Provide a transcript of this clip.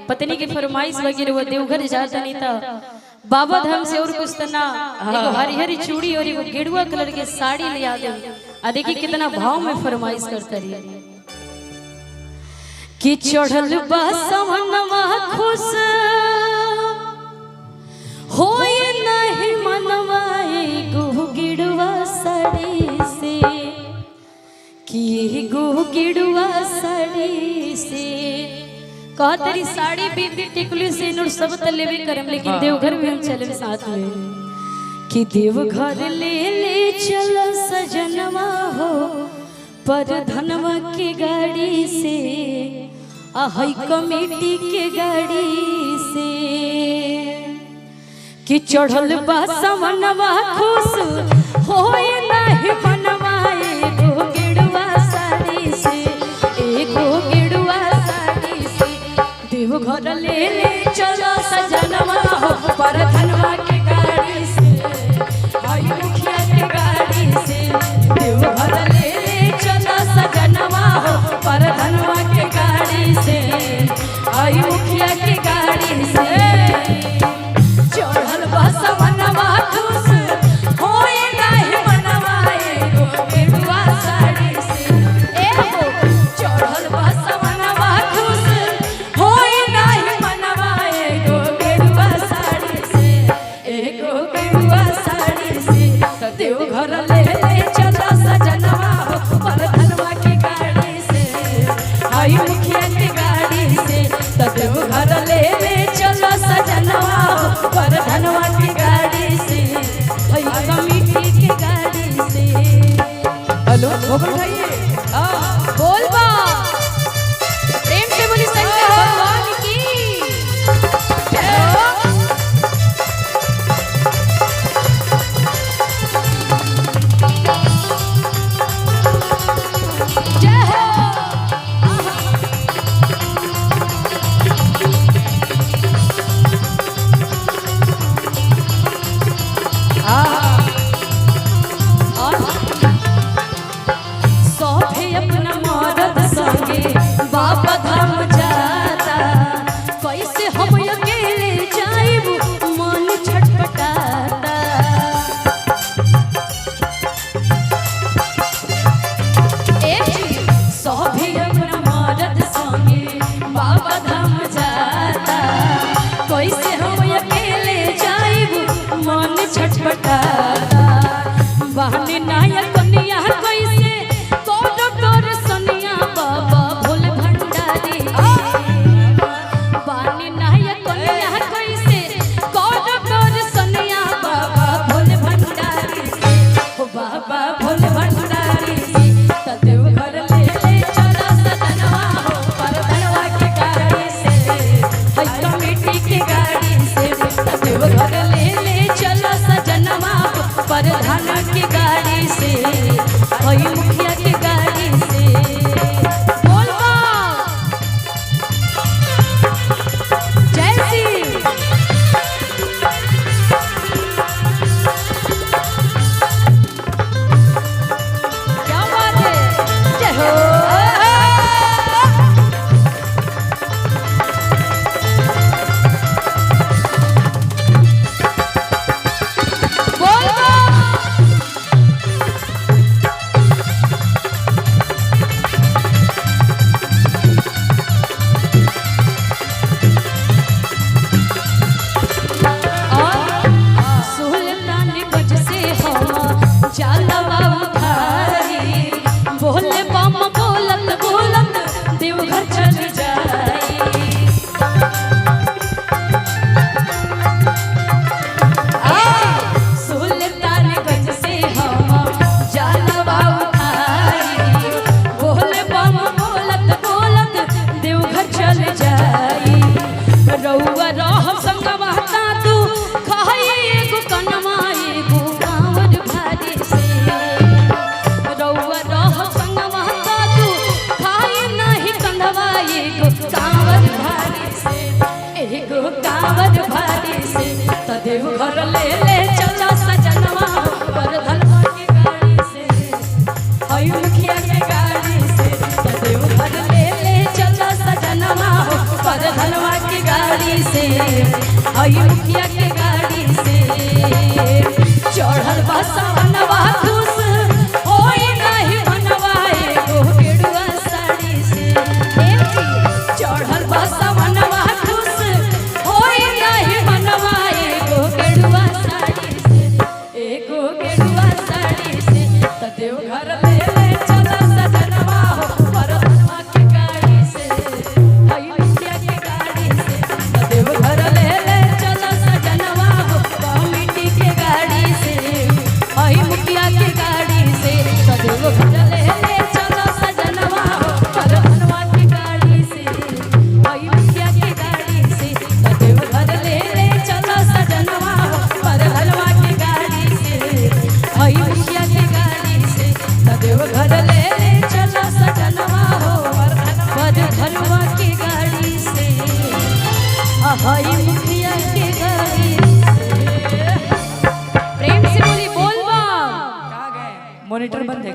पत्नी की फरमाइश वगैरह वो देवघर जाता नहीं था बाबा धाम से और कुछ तना एगो हरी हरी चूड़ी और एगो गेरुआ कलर के साड़ी ले आ दे। आ देखिए कितना भाव में फरमाइश करता रही कि चढ़ल बा सवनवा खुश होए नहीं मनवा एगो गेरुआ साड़ी से कि एगो गेरुआ साड़ी से कहा तेरी साड़ी बिंदी टिकुली से नूर सब तलेबे करम लेकिन देवघर में हम चले साथ में कि देवघर ले चल सजनवा हो पर धनवा के गाड़ी से आहई कमेटी के गाड़ी से कि चढ़ल बा सवनवा खुश होए नाही मनवा एगो गेरुआ साड़ी से एगो गेरुआ देवघर ले चलो सजनवा हो पर धनवा के गाड़ी से आई मुखिया के गाड़ी से देवघर ले चलो सजनवा हो पर धनवा के गाड़ी से आई मुखिया के गाड़ी से चढ़ल बस मनवा खुश होए नाही मनवा एगो गेरुआ साड़ी से एगो चढ़ल बस मनवा खुश देवघर ले चलो सजनवा हो पर धनवा के गाड़ी से आई मुखिया के गाड़ी से देवघर ले चलो सजनवा हो पर धनवा के गाड़ी से आई कमेटी के गाड़ी से। हेलो उठाइए बोल बा प्रेम से बोली शंकर भगवान की बाबा धाम जाता कैसे हम अकेले जाइब मन छटपटाता सभी अपना मर्द संगे बाबा धाम जाता कैसे हम अकेले जाइब मन छटपटाता बहने नायक कन्या कैसे कोनो तोर सनिया बाबा बाबा भोले भंडारी से देवघर ले चलो सजनवा हो पर धनवा के गाड़ी से हई कमेटी के गाड़ी से देवघर ले चलो सजनवा हो पर धन के गाड़ी से हई मुखिया के गाड़ी से बोल जय श्री देवघर ले चलो सजनवा पर धनवा के गाड़ी से हई मुखिया के गाड़ी से देवघर ले चलो सजनवा पर धनवा से आई मुखिया के गाड़ी से चढ़ल बसवनवा खुश होई नहीं मनवाए गो गेरुआ साड़ी से चढ़ल बसवनवा खुश होई नहीं मनवाए गो गेरुआ साड़ी से एगो गेरुआ साड़ी से त देव घर ले ले चला सजनवा हो परसवा के गाड़ी से आई मुखिया के गाड़ी से त देव घर ले ले चला सजनवा हो कमिटी के गाड़ी से आई मुखिया के गाड़ी से त देव घर ले ले चला सजनवा हो परसवा के गाड़ी से आई मुखिया के गाड़ी से त देव घर ले ले चला सजनवा हो परसवा के गाड़ी से आई मुखिया के गाड़ी से त देव घर ले ले चला सजनवा हो परसवा के गाड़ी से आई मुखिया के गाड़ी से प्रेम से बोली बोल बा मॉनिटर बंद है।